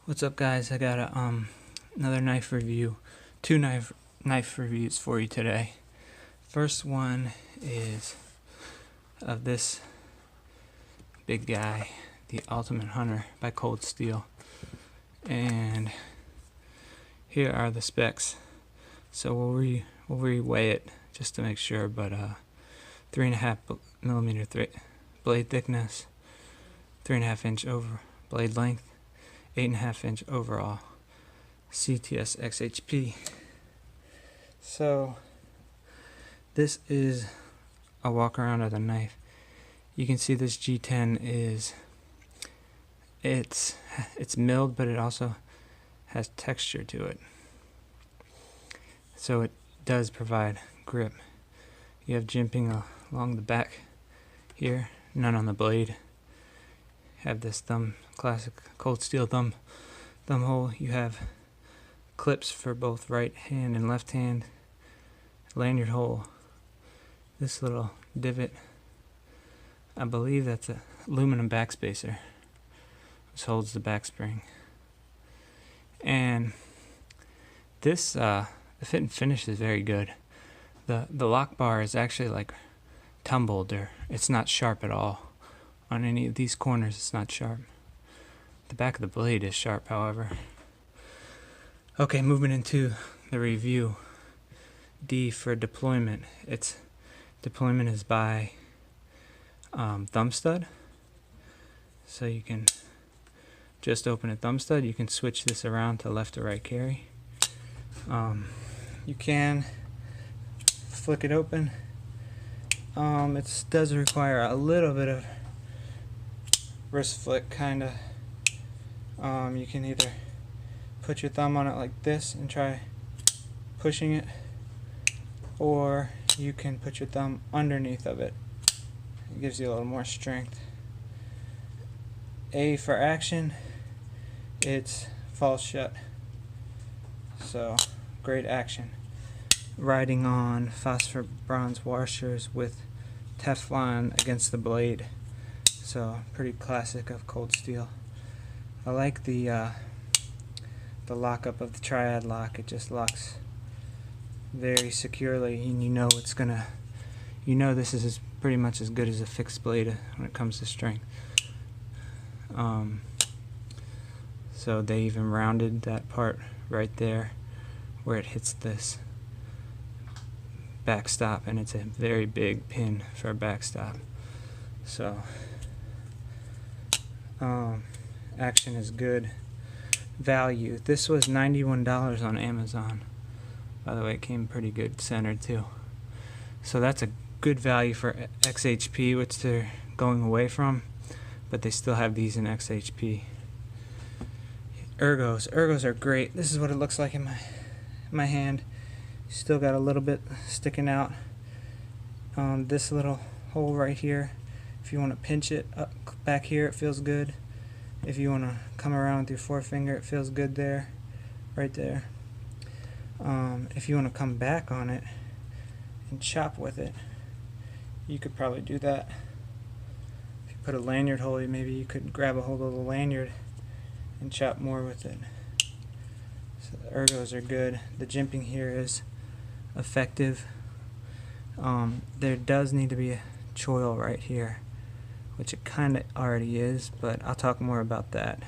What's up, guys? I got another knife review, two knife reviews for you today. First one is of this big guy, the Ultimate Hunter by Cold Steel, and here are the specs. So we'll reweigh it just to make sure, but 3.5 millimeter blade thickness, 3.5 inch over blade length, 8.5 inch overall, CTS XHP. So this is a walk around of the knife. You can see this G10 is it's milled, but it also has texture to it, so it does provide grip. You have jimping along the back here, none on the blade. Have this classic Cold Steel thumb hole. You have clips for both right hand and left hand. Lanyard hole. This little divot, I believe that's a aluminum backspacer. This holds the back spring. And this the fit and finish is very good. The lock bar is actually like tumbled, or it's not sharp at all. On any of these corners, it's not sharp. The back of the blade is sharp, however. Okay, moving into the review. D for deployment. Its deployment is by thumb stud. So you can just open a thumb stud. You can switch this around to left or right carry. You can flick it open. It does require a little bit of wrist flick, kinda. You can either put your thumb on it like this and try pushing it, or you can put your thumb underneath of it. It gives you a little more strength. A for action, it's falls shut, so great action. Riding on phosphor bronze washers with Teflon against the blade. So pretty classic of Cold Steel. I like the lockup of the triad lock. It just locks very securely, and you know this is pretty much as good as a fixed blade when it comes to strength. So they even rounded that part right there where it hits this backstop, and it's a very big pin for a backstop. So action is good. Value. This was $91 on Amazon. By the way, it came pretty good centered too. So that's a good value for XHP, which they're going away from, but they still have these in XHP. Ergos are great. This is what it looks like in my hand. Still got a little bit sticking out. This little hole right here, if you want to pinch it up back here, it feels good. If you want to come around with your forefinger, it feels good there, right there. If you want to come back on it and chop with it, you could probably do that. If you put a lanyard hole, maybe you could grab a hold of the lanyard and chop more with it. So the ergos are good. The jimping here is effective. There does need to be a choil right here, which it kind of already is, but I'll talk more about that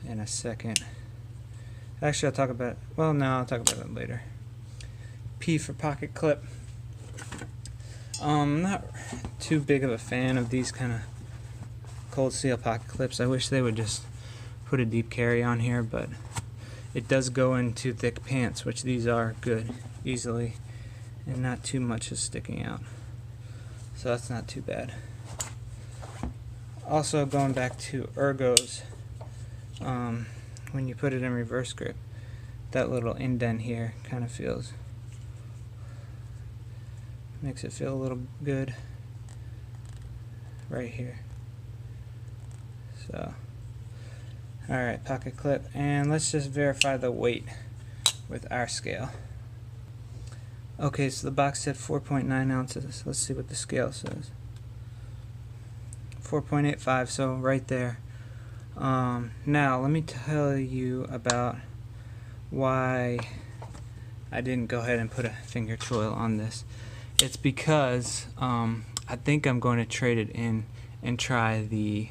in a second. Actually, I'll talk about it later. P for pocket clip. I'm not too big of a fan of these kind of Cold Steel pocket clips. I wish they would just put a deep carry on here, but it does go into thick pants, which these are good easily, and not too much is sticking out. So that's not too bad. Also, going back to ergos, when you put it in reverse grip, that little indent here kind of makes it feel a little good right here. So, alright, pocket clip, and let's just verify the weight with our scale. Okay, so the box said 4.9 ounces. Let's see what the scale says. 4.85, so right there. Now let me tell you about why I didn't go ahead and put a finger choil on this. It's because I think I'm going to trade it in and try the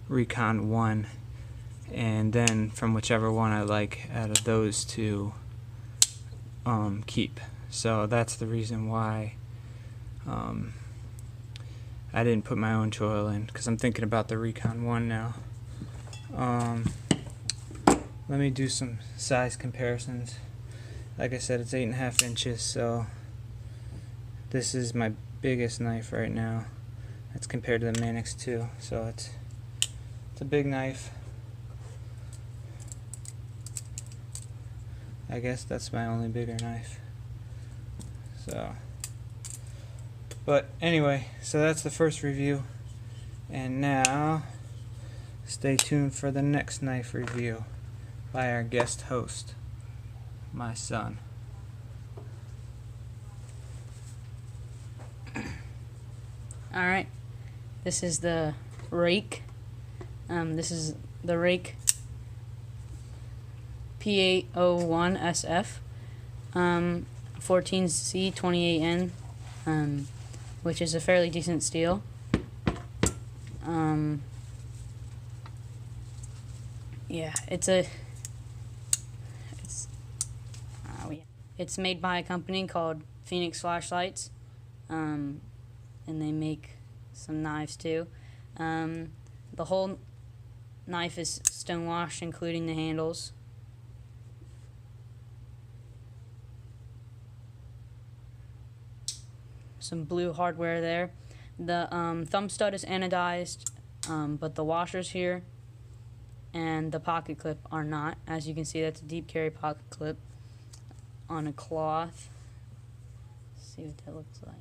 Recon 1, and then from whichever one I like out of those two, keep. So that's the reason why I didn't put my own choil in, because I'm thinking about the Recon 1 now. Let me do some size comparisons. Like I said, it's 8.5 inches, so this is my biggest knife right now. That's compared to the Manix 2, so it's a big knife. I guess that's my only bigger knife. So, but anyway, so that's the first review, and now stay tuned for the next knife review by our guest host, my son. Alright, this is the Ruike. This is the Ruike P801-SF, 14C28N, which is a fairly decent steel. Yeah, it's made by a company called Phoenix Flashlights, and they make some knives too. The whole knife is stonewashed, including the handles. Some blue hardware there. The thumb stud is anodized, but the washers here and the pocket clip are not. As you can see, that's a deep carry pocket clip on a cloth. Let's see what that looks like.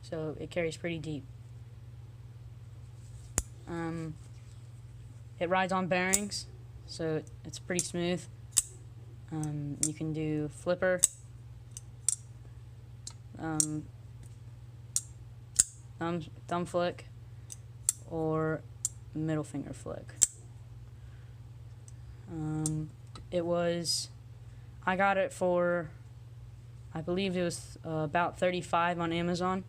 So it carries pretty deep. It rides on bearings, so it's pretty smooth. You can do flipper, thumb flick, or middle finger flick. I got it for, I believe it was about $35 on Amazon.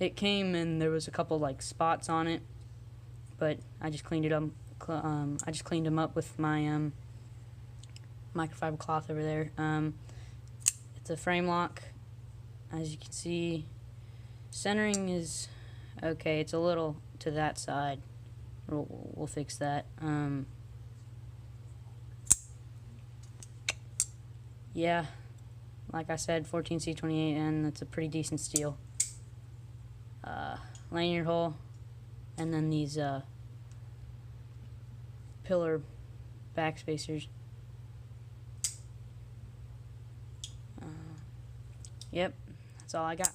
It came and there was a couple like spots on it, but I just cleaned it up. I just cleaned them up with my microfiber cloth over there. It's a frame lock, as you can see. Centering is okay. It's a little to that side. We'll fix that. Yeah, like I said, 14C28N. That's a pretty decent steel. Lanyard hole, and then these pillar back spacers. Yep, that's all I got.